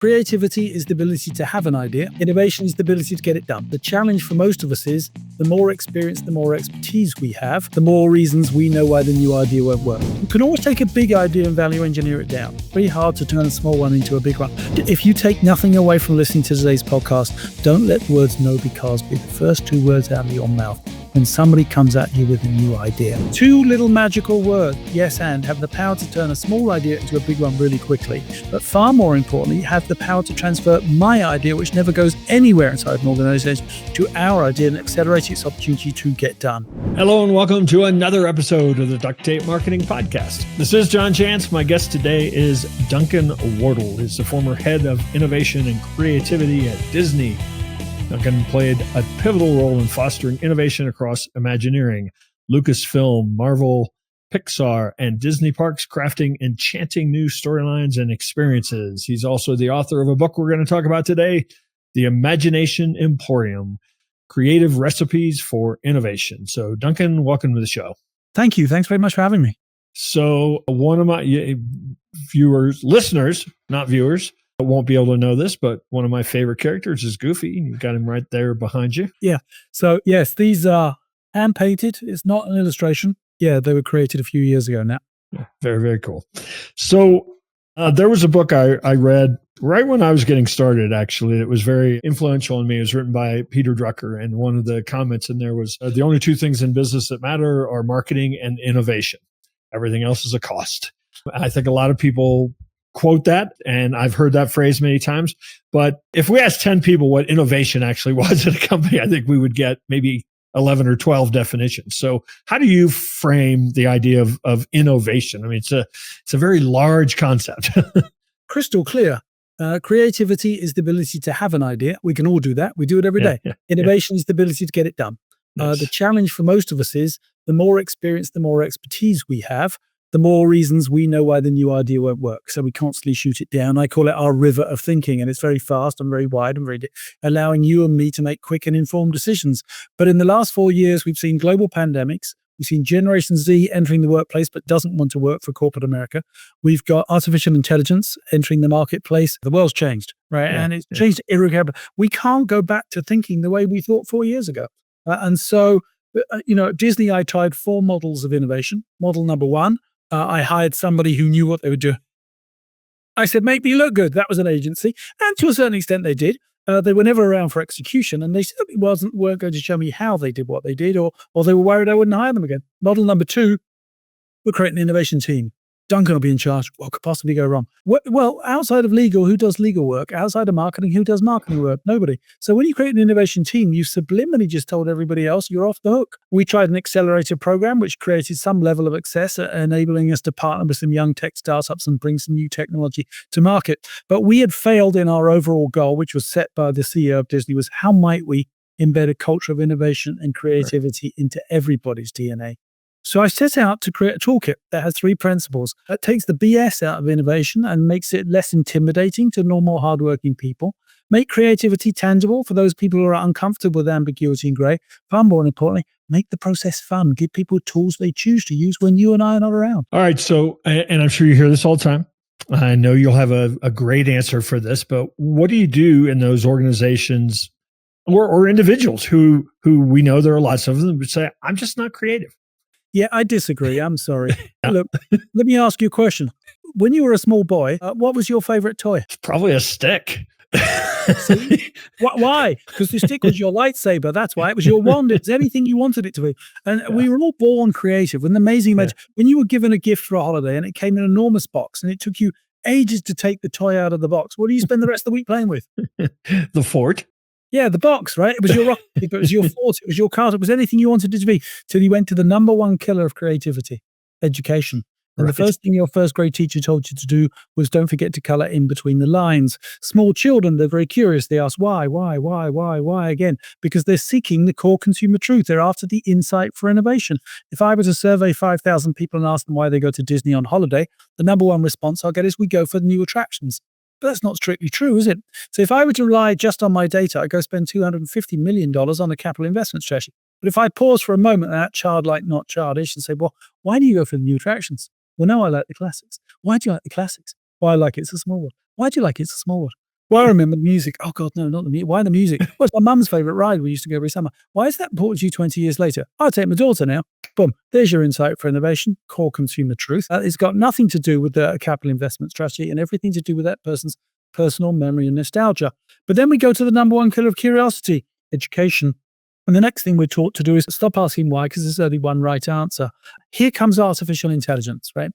Creativity is the ability to have an idea. Innovation is the ability to get it done. The challenge for most of us is the more experience, the more expertise we have, the more reasons we know why the new idea won't work. You can always take a big idea and value engineer it down. Pretty hard to turn a small one into a big one. If you take nothing away from listening to today's podcast, don't let the words "no because" be the first two words out of your mouth when somebody comes at you with a new idea. Two little magical words, yes and, have the power to turn a small idea into a big one really quickly. But far more importantly, have the power to transfer my idea, which never goes anywhere inside an organization, to our idea and accelerate its opportunity to get done. Hello and welcome to another episode of the Duct Tape Marketing Podcast. This is John Chance. My guest today is Duncan Wardle. He's the former head of innovation and creativity at Disney. Duncan played a pivotal role in fostering innovation across Imagineering, Lucasfilm, Marvel, Pixar, and Disney parks, crafting enchanting new storylines and experiences. He's also the author of a book we're going to talk about today, The Imagination Emporium, Creative Recipes for Innovation. So Duncan, welcome to the show. Thank you. Thanks very much for having me. So one of my listeners, not viewers, won't be able to know this, but one of my favorite characters is Goofy. You've got him right there behind you. Yeah. So yes, these are hand painted. It's not an illustration. Yeah, they were created a few years ago now. Yeah, very, very cool. So there was a book I read right when I was getting started, actually, that was very influential on me. It was written by Peter Drucker. And one of the comments in there was, the only two things in business that matter are marketing and innovation. Everything else is a cost. I think a lot of people quote that, and I've heard that phrase many times. But if we asked 10 people what innovation actually was at a company, I think we would get maybe 11 or 12 definitions. So how do you frame the idea of innovation? I mean, it's a very large concept. Crystal clear. Creativity is the ability to have an idea. We can all do that. We do it every day. Innovation is the ability to get it done. Nice. The challenge for most of us is the more experience, the more expertise we have, the more reasons we know why the new idea won't work. So we constantly shoot it down. I call it our river of thinking, and it's very fast and very wide and very allowing you and me to make quick and informed decisions. But in the last 4 years, we've seen global pandemics. We've seen Generation Z entering the workplace but doesn't want to work for corporate America. We've got artificial intelligence entering the marketplace. The world's changed, right? And it's changed irrecoverably. We can't go back to thinking the way we thought 4 years ago. And so, at Disney, I tried 4 models of innovation. Model number 1, I hired somebody who knew what they would do. I said, make me look good. That was an agency. And to a certain extent, they did. They were never around for execution, and they certainly weren't going to show me how they did what they did, or they were worried I wouldn't hire them again. Model number 2, we're creating an innovation team. Duncan will be in charge. What could possibly go wrong? Well, outside of legal, who does legal work? Outside of marketing, who does marketing work? Nobody. So when you create an innovation team, you subliminally just told everybody else you're off the hook. We tried an accelerator program, which created some level of access, enabling us to partner with some young tech startups and bring some new technology to market. But we had failed in our overall goal, which was set by the CEO of Disney, was how might we embed a culture of innovation and creativity into everybody's DNA? So I set out to create a toolkit that has 3 principles. That takes the BS out of innovation and makes it less intimidating to normal, hardworking people. Make creativity tangible for those people who are uncomfortable with ambiguity and grey. Far more importantly, make the process fun. Give people tools they choose to use when you and I are not around. All right. So, and I'm sure you hear this all the time. I know you'll have a great answer for this, but what do you do in those organizations or individuals who we know there are lots of them, but say, I'm just not creative? Yeah, I disagree. I'm sorry. Look, let me ask you a question. When you were a small boy, what was your favorite toy? It's probably a stick. See? Why? Because the stick was your lightsaber. That's why. It was your wand. It's anything you wanted it to be. And we were all born creative with an amazing image. When you were given a gift for a holiday and it came in an enormous box and it took you ages to take the toy out of the box, what do you spend the rest of the week playing with? The fort. Yeah, the box, right? It was your rocket, it was your fort, it was your cart, it was anything you wanted it to be, till you went to the number 1 killer of creativity, education. And the first thing your first grade teacher told you to do was don't forget to color in between the lines. Small children, they're very curious. They ask why again? Because they're seeking the core consumer truth. They're after the insight for innovation. If I were to survey 5,000 people and ask them why they go to Disney on holiday, the number 1 response I'll get is we go for the new attractions. But that's not strictly true, is it? So if I were to rely just on my data, I'd go spend $250 million on a capital investment strategy. But if I pause for a moment and act childlike, not childish, and say, well, why do you go for the new attractions? Well, no, I like the classics. Why do you like the classics? Well, I like It's a Small World. Why do you like It's a Small World? Well, I remember the music. Oh, God, no, not the music. Why the music? Well, it's my mum's favourite ride. We used to go every summer. Why is that important to you 20 years later? I'll take my daughter now. Boom. There's your insight for innovation, core consumer truth. It's got nothing to do with the capital investment strategy and everything to do with that person's personal memory and nostalgia. But then we go to the number one killer of curiosity, education. And the next thing we're taught to do is stop asking why, because there's only one right answer. Here comes artificial intelligence, right?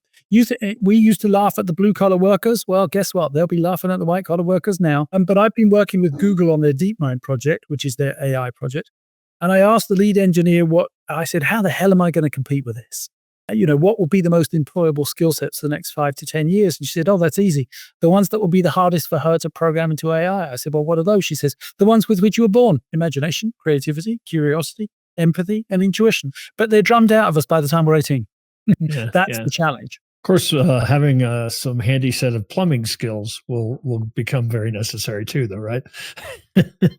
We used to laugh at the blue-collar workers. Well, guess what? They'll be laughing at the white-collar workers now. But I've been working with Google on their DeepMind project, which is their AI project. And I asked the lead engineer I said, how the hell am I going to compete with this? What will be the most employable skill sets for the next 5 to 10 years? And she said, oh, that's easy. The ones that will be the hardest for her to program into AI. I said, well, what are those? She says, the ones with which you were born: imagination, creativity, curiosity, empathy, and intuition. But they're drummed out of us by the time we're 18. That's the challenge. Of course, having some handy set of plumbing skills will become very necessary too, though, right?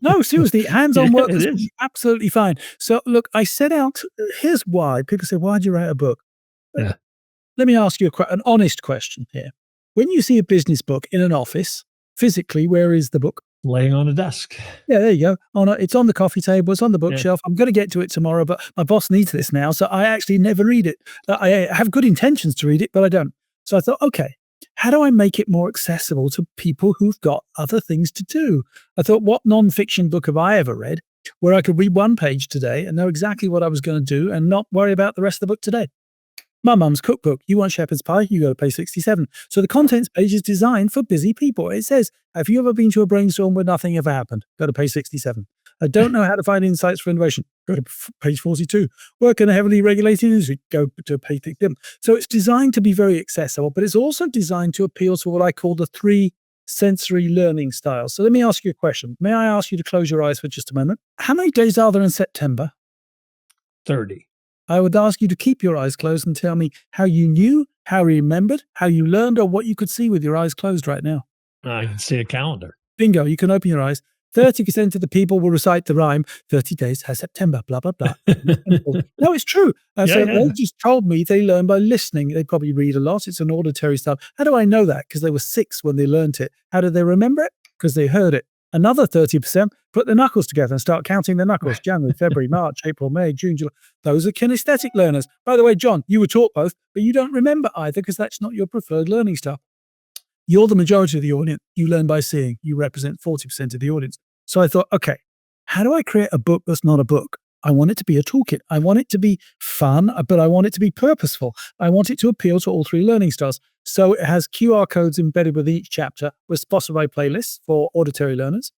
No, seriously, hands-on work is absolutely fine. So look, I set out, here's why. People say, why'd you write a book? Yeah. Let me ask you an honest question here. When you see a business book in an office, physically, where is the book? Laying on a desk. Yeah, there you go. It's on the coffee table. It's on the bookshelf. I'm going to get to it tomorrow, but my boss needs this now, so I actually never read it. I have good intentions to read it, but I don't. So I thought, okay, how do I make it more accessible to people who've got other things to do? I thought, what nonfiction book have I ever read where I could read one page today and know exactly what I was going to do and not worry about the rest of the book today? My mum's cookbook. You want shepherd's pie? You go to page 67. So the contents page is designed for busy people. It says, have you ever been to a brainstorm where nothing ever happened? Go to page 67. I don't know how to find insights for innovation. Go to page 42. Work in a heavily regulated industry. Go to page 67. So it's designed to be very accessible, but it's also designed to appeal to what I call the 3 sensory learning styles. So let me ask you a question. May I ask you to close your eyes for just a moment? How many days are there in September? 30. I would ask you to keep your eyes closed and tell me how you knew, how you remembered, how you learned, or what you could see with your eyes closed right now. I can see a calendar. Bingo, you can open your eyes. 30% of the people will recite the rhyme, 30 days has September, blah, blah, blah. No, it's true. They just told me they learn by listening. They probably read a lot. It's an auditory style. How do I know that? Because they were 6 when they learned it. How did they remember it? Because they heard it. Another 30% put their knuckles together and start counting their knuckles. January, February, March, April, May, June, July. Those are kinesthetic learners. By the way, John, you were taught both, but you don't remember either because that's not your preferred learning style. You're the majority of the audience. You learn by seeing. You represent 40% of the audience. So I thought, okay, how do I create a book that's not a book? I want it to be a toolkit. I want it to be fun, but I want it to be purposeful. I want it to appeal to all 3 learning styles. So it has QR codes embedded with each chapter with Spotify playlists for auditory learners.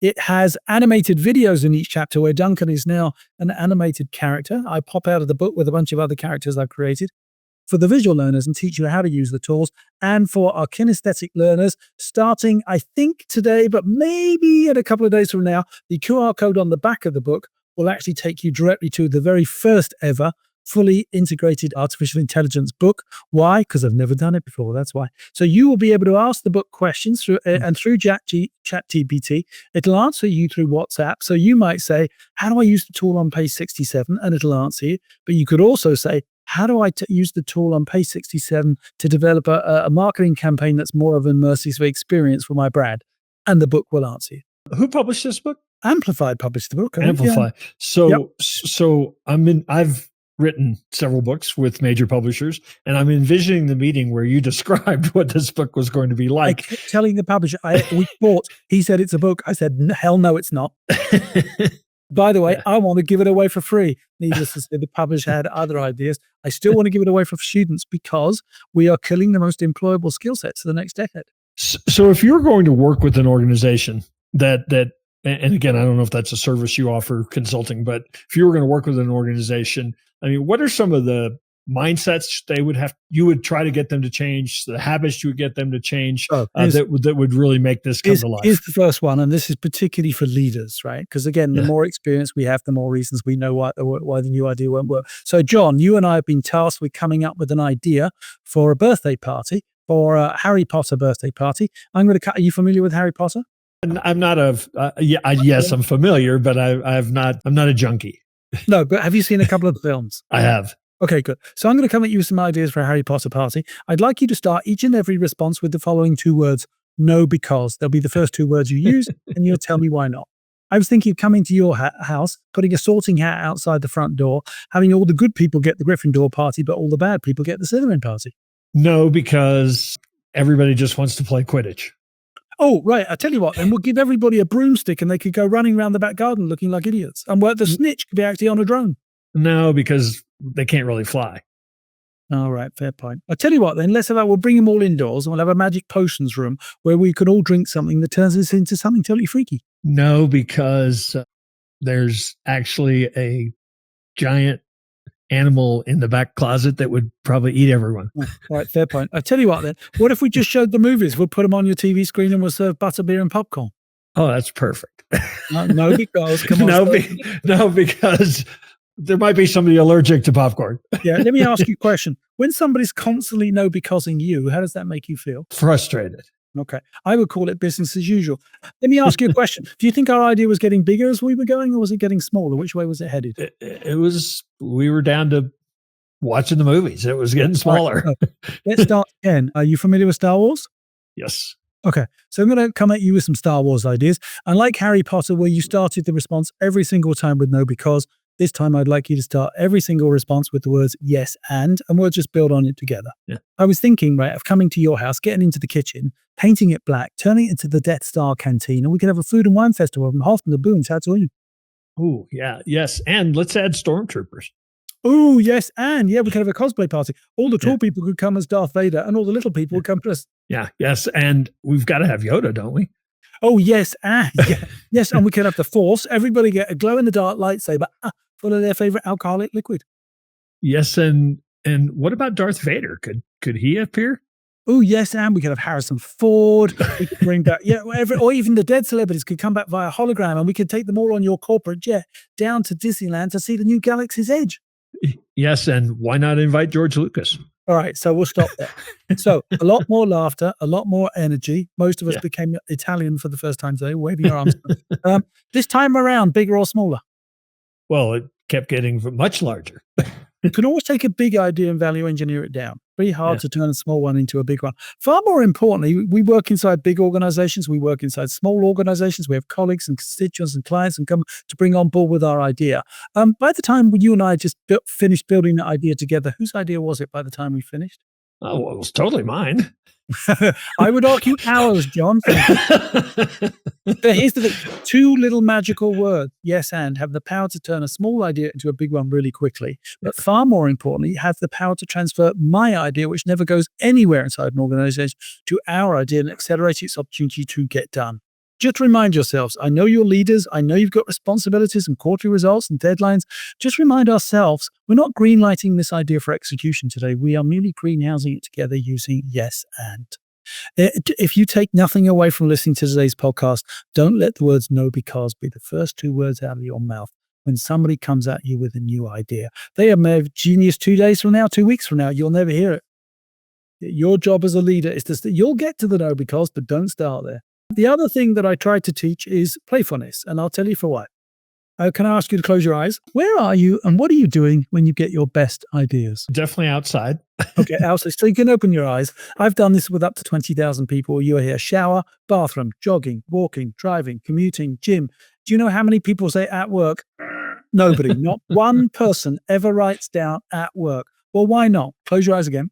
It has animated videos in each chapter where Duncan is now an animated character. I pop out of the book with a bunch of other characters I've created for the visual learners and teach you how to use the tools. And for our kinesthetic learners, starting, I think today, but maybe in a couple of days from now, the QR code on the back of the book will actually take you directly to the very first ever fully integrated artificial intelligence book. Why? Because I've never done it before. That's why. So you will be able to ask the book questions through ChatGPT. It'll answer you through WhatsApp. So you might say, how do I use the tool on page 67? And it'll answer you. But you could also say, how do I use the tool on page 67 to develop a marketing campaign that's more of an immersive experience for my brand? And the book will answer you. Who published this book? Amplified published the book. Amplify. Yeah. So I've written several books with major publishers, and I'm envisioning the meeting where you described what this book was going to be like. I kept telling the publisher, we thought, he said it's a book. I said, hell no, it's not. By the way, I want to give it away for free. Needless to say, the publisher had other ideas. I still want to give it away for students because we are killing the most employable skill sets for the next decade. So if you're going to work with an organization that and again, I don't know if that's a service you offer, consulting, but if you were going to work with an organization, I mean, what are some of the mindsets you would try to get them to change, the habits you would get them to change that would really make this come to life? Here's the first one, and this is particularly for leaders, right? Because again, the more experience we have, the more reasons we know why the new idea won't work. So John, you and I have been tasked with coming up with an idea for a birthday party, for a Harry Potter birthday party. I'm going to cut. Are you familiar with Harry Potter? I'm not yes, I'm familiar, but I'm not a junkie. No, but have you seen a couple of films? I have. Okay, good. So I'm going to come at you with some ideas for a Harry Potter party. I'd like you to start each and every response with the following 2 words: no, because. They'll be the first two words you use, and you'll tell me why not. I was thinking of coming to your house, putting a sorting hat outside the front door, having all the good people get the Gryffindor party, but all the bad people get the Slytherin party. No, because everybody just wants to play Quidditch. Oh, right. I tell you what, then we'll give everybody a broomstick and they could go running around the back garden looking like idiots. And the snitch could be actually on a drone. No, because they can't really fly. All right, fair point. I tell you what, then we'll bring them all indoors and we'll have a magic potions room where we can all drink something that turns us into something totally freaky. No, because there's actually a giant animal in the back closet that would probably eat everyone. All right, fair point. I tell you what, then, what if we just showed the movies? We'll put them on your TV screen and we'll serve butterbeer and popcorn. Oh, that's perfect. No, because come on. No, because there might be somebody allergic to popcorn. Yeah, let me ask you a question. When somebody's constantly no becauseing you, how does that make you feel? Frustrated. Okay. I would call it business as usual. Let me ask you a question. Do you think our idea was getting bigger as we were going, or was it getting smaller? Which way was it headed? We were down to watching the movies. It was getting smaller. Right. Let's start again. Are you familiar with Star Wars? Yes. Okay. So I'm going to come at you with some Star Wars ideas. And like Harry Potter, where you started the response every single time with no because, this time I'd like you to start every single response with the words yes and we'll just build on it together. Yeah. I was thinking, right, of coming to your house, getting into the kitchen, painting it black, turning it into the Death Star canteen, and we could have a food and wine festival from Hoffman to Boone, Tatooine. Oh, yeah, yes. And let's add stormtroopers. Oh, yes, and we could have a cosplay party. All the tall people could come as Darth Vader, and all the little people would come as... Yeah, yes, and we've got to have Yoda, don't we? Oh, yes, and yes, and we could have the Force. Everybody get a glow-in-the-dark lightsaber full of their favorite alcoholic liquid. Yes, and what about Darth Vader? Could he appear? Oh, yes, and we could have Harrison Ford. We could bring back, or even the dead celebrities could come back via hologram, and we could take them all on your corporate jet down to Disneyland to see the new Galaxy's Edge. Yes, and why not invite George Lucas? All right, so we'll stop there. So a lot more laughter, a lot more energy. Most of us became Italian for the first time today, waving our arms. This time around, bigger or smaller? Well, it kept getting much larger. You can always take a big idea and value engineer it down. Pretty hard to turn a small one into a big one. Far more importantly, we work inside big organizations. We work inside small organizations. We have colleagues and constituents and clients and come to bring on board with our idea. By the time you and I just finished building the idea together, whose idea was it by the time we finished? Oh, well, it was totally mine. I would argue ours, John. But here's the thing. Two little magical words, yes and, have the power to turn a small idea into a big one really quickly. But far more importantly, have the power to transfer my idea, which never goes anywhere inside an organization, to our idea and accelerate its opportunity to get done. Just remind yourselves, I know you're leaders, I know you've got responsibilities and quarterly results and deadlines. Just remind ourselves, we're not greenlighting this idea for execution today. We are merely greenhousing it together using yes and. If you take nothing away from listening to today's podcast, don't let the words no because be the first two words out of your mouth when somebody comes at you with a new idea. They may have genius 2 days from now, 2 weeks from now, you'll never hear it. Your job as a leader is to, you'll get to the no because, but don't start there. The other thing that I try to teach is playfulness, and I'll tell you for what. Can I ask you to close your eyes? Where are you and what are you doing when you get your best ideas? Definitely outside. Okay, outside. So you can open your eyes. I've done this with up to 20,000 people. You are here, shower, bathroom, jogging, walking, driving, commuting, gym. Do you know how many people say at work? Nobody. Not one person ever writes down at work. Well, why not? Close your eyes again.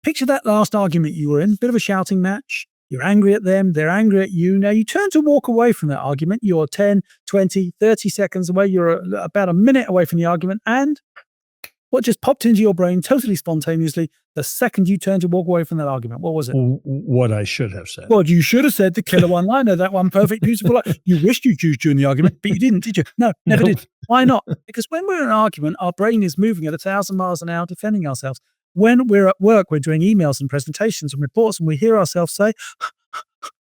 Picture that last argument you were in, bit of a shouting match. You're angry at them, they're angry at you. Now you turn to walk away from that argument. You're 10, 20, 30 seconds away. You're about a minute away from the argument. And what just popped into your brain totally spontaneously the second you turned to walk away from that argument? What was it? What I should have said. Well, you should have said the killer one-liner, that one perfect, beautiful line. You wished you choose during the argument, but you didn't, did you? No, never did. Why not? Because when we're in an argument, our brain is moving at 1,000 miles an hour defending ourselves. When we're at work, we're doing emails and presentations and reports, and we hear ourselves say,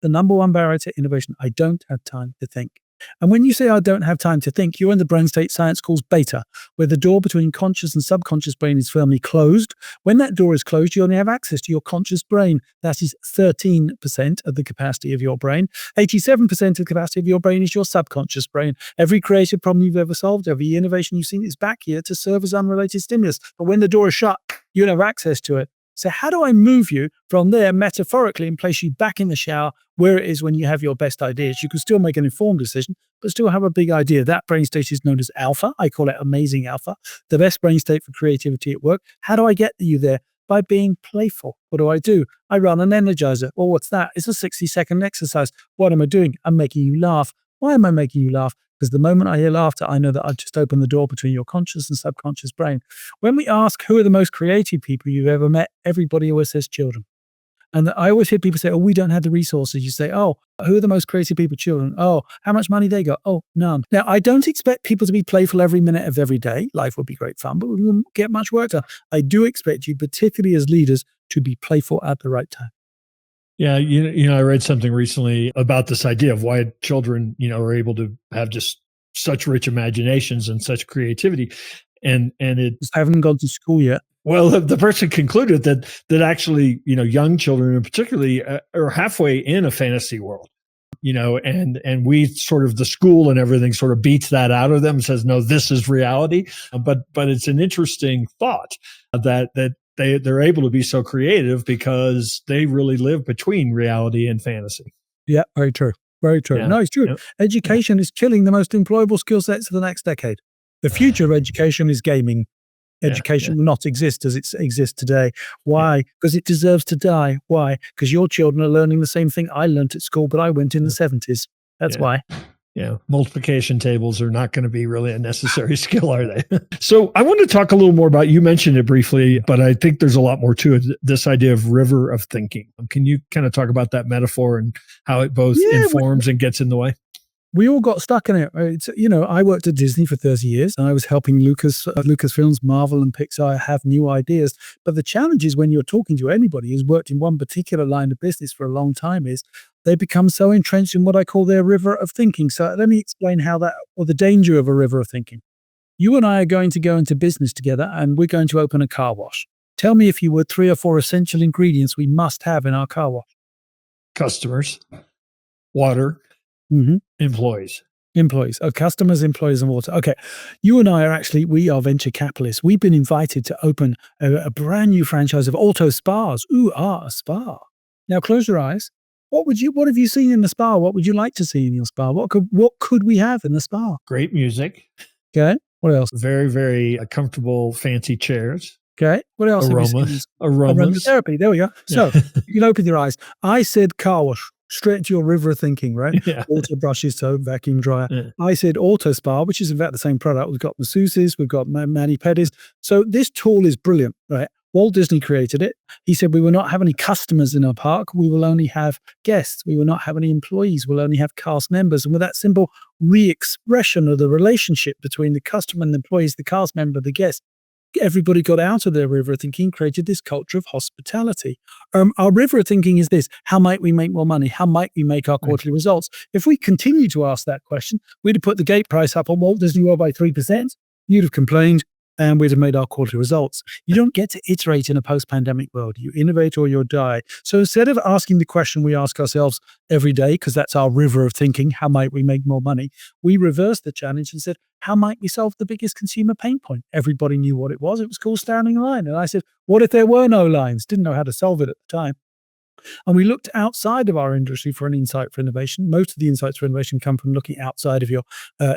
the number one barrier to innovation, I don't have time to think. And when you say, I don't have time to think, you're in the brain state science calls beta, where the door between conscious and subconscious brain is firmly closed. When that door is closed, you only have access to your conscious brain. That is 13% of the capacity of your brain. 87% of the capacity of your brain is your subconscious brain. Every creative problem you've ever solved, every innovation you've seen is back here to serve as unrelated stimulus. But when the door is shut, you don't have access to it. So how do I move you from there metaphorically and place you back in the shower where it is when you have your best ideas? You can still make an informed decision, but still have a big idea. That brain state is known as alpha. I call it amazing alpha, the best brain state for creativity at work. How do I get you there? By being playful. What do? I run an energizer. Well, what's that? It's a 60-second exercise. What am I doing? I'm making you laugh. Why am I making you laugh? Because the moment I hear laughter, I know that I've just opened the door between your conscious and subconscious brain. When we ask who are the most creative people you've ever met, everybody always says children. And I always hear people say, oh, we don't have the resources. You say, oh, who are the most creative people? Children. Oh, how much money they got? Oh, none. Now, I don't expect people to be playful every minute of every day. Life would be great fun, but we wouldn't get much work done. I do expect you, particularly as leaders, to be playful at the right time. Yeah, I read something recently about this idea of why children, are able to have just such rich imaginations and such creativity. And it Just haven't gone to school yet. Well, the person concluded that actually, young children, and particularly, are halfway in a fantasy world, and we sort of, the school and everything sort of beats that out of them and says, no, this is reality. But it's an interesting thought that they're able to be so creative because they really live between reality and fantasy. Yeah, very true. Very true. Yeah. No, it's true. Yep. Education is killing the most employable skill sets of the next decade. The future of education is gaming. Education will not exist as it exists today. Why? Because it deserves to die. Why? Because your children are learning the same thing I learned at school, but I went in the 70s. That's why. Yeah. Multiplication tables are not going to be really a necessary skill, are they? So I want to talk a little more about, you mentioned it briefly, but I think there's a lot more to it. This idea of river of thinking. Can you kind of talk about that metaphor and how it both informs and gets in the way? We all got stuck in it. It's, I worked at Disney for 30 years and I was helping Lucasfilms, Marvel and Pixar have new ideas. But the challenge is when you're talking to anybody who's worked in one particular line of business for a long time is they become so entrenched in what I call their river of thinking. So let me explain or the danger of a river of thinking. You and I are going to go into business together and we're going to open a car wash. Tell me, if you would, 3 or 4 essential ingredients we must have in our car wash. Customers, water, employees. Oh, customers, employees, and water. Okay. You and I we are venture capitalists. We've been invited to open a brand new franchise of auto spas. Ooh, a spa. Now close your eyes. What have you seen in the spa? What would you like to see in your spa? What could we have in the spa? Great music. Okay. What else? Very, very comfortable, fancy chairs. Okay. What else? Aromas. Aromatherapy. There we go. So you can open your eyes. I said car wash. Straight into your river of thinking, right? Yeah. Water, brushes, soap, vacuum dryer. Yeah. I said auto spa, which is in fact the same product. We've got masseuses, we've got mani-pedis. So this tool is brilliant, right? Walt Disney created it. He said we will not have any customers in our park. We will only have guests. We will not have any employees. We'll only have cast members. And with that simple re-expression of the relationship between the customer and the employees, the cast member, the guest, everybody got out of their river of thinking, created this culture of hospitality. Our river of thinking is this: how might we make more money? How might we make our quarterly results? If we continue to ask that question, we'd have put the gate price up on Walt Disney World by 3%. You'd have complained, and we'd have made our quarterly results. You don't get to iterate in a post-pandemic world. You innovate or you die. So instead of asking the question we ask ourselves every day, because that's our river of thinking, how might we make more money? We reversed the challenge and said, how might we solve the biggest consumer pain point? Everybody knew what it was. It was called standing in line. And I said, what if there were no lines? Didn't know how to solve it at the time. And we looked outside of our industry for an insight for innovation. Most of the insights for innovation come from looking outside of your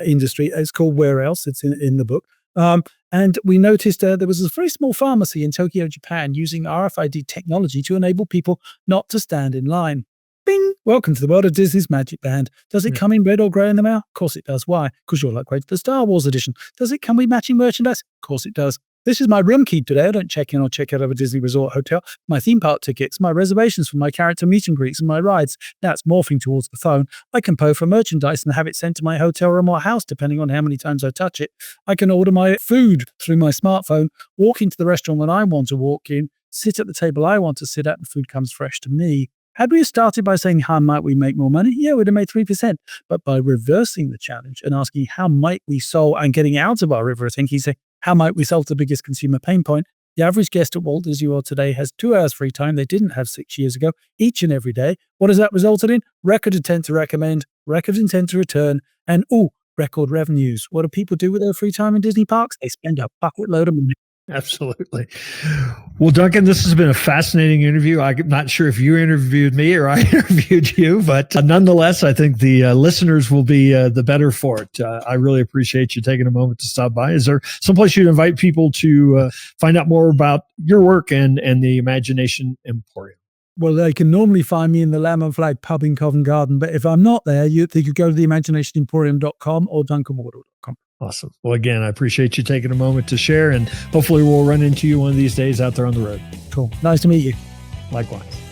industry. It's called Where Else? It's in the book. And we noticed there was a very small pharmacy in Tokyo, Japan, using RFID technology to enable people not to stand in line. Bing! Welcome to the world of Disney's Magic Band. Does it come in red or grey in the mail? Of course it does. Why? Because you're like the Star Wars edition. Does it come with matching merchandise? Of course it does. This is my room key today. I don't check in or check out of a Disney resort hotel. My theme park tickets, my reservations for my character meet and greets and my rides. Now it's morphing towards the phone. I can pay for merchandise and have it sent to my hotel room or house, depending on how many times I touch it. I can order my food through my smartphone, walk into the restaurant when I want to walk in, sit at the table I want to sit at, and food comes fresh to me. Had we started by saying, how might we make more money? Yeah, we'd have made 3%. But by reversing the challenge and asking, how might we solve, and getting out of our river of thinking, say, how might we solve the biggest consumer pain point? The average guest at Walt Disney World today has 2 hours free time they didn't have 6 years ago, each and every day. What has that resulted in? Record intent to recommend, record intent to return, and record revenues. What do people do with their free time in Disney parks? They spend a bucket load of money. Absolutely. Well, Duncan, this has been a fascinating interview. I'm not sure if you interviewed me or I interviewed you, but nonetheless, I think the listeners will be the better for it. I really appreciate you taking a moment to stop by. Is there someplace you'd invite people to find out more about your work and the Imagination Emporium? Well, they can normally find me in the Lamb and Flag pub in Covent Garden, but if I'm not there, they could go to theimaginationemporium.com or duncanwardle.com. Awesome. Well, again, I appreciate you taking a moment to share, and hopefully we'll run into you one of these days out there on the road. Cool. Nice to meet you. Likewise.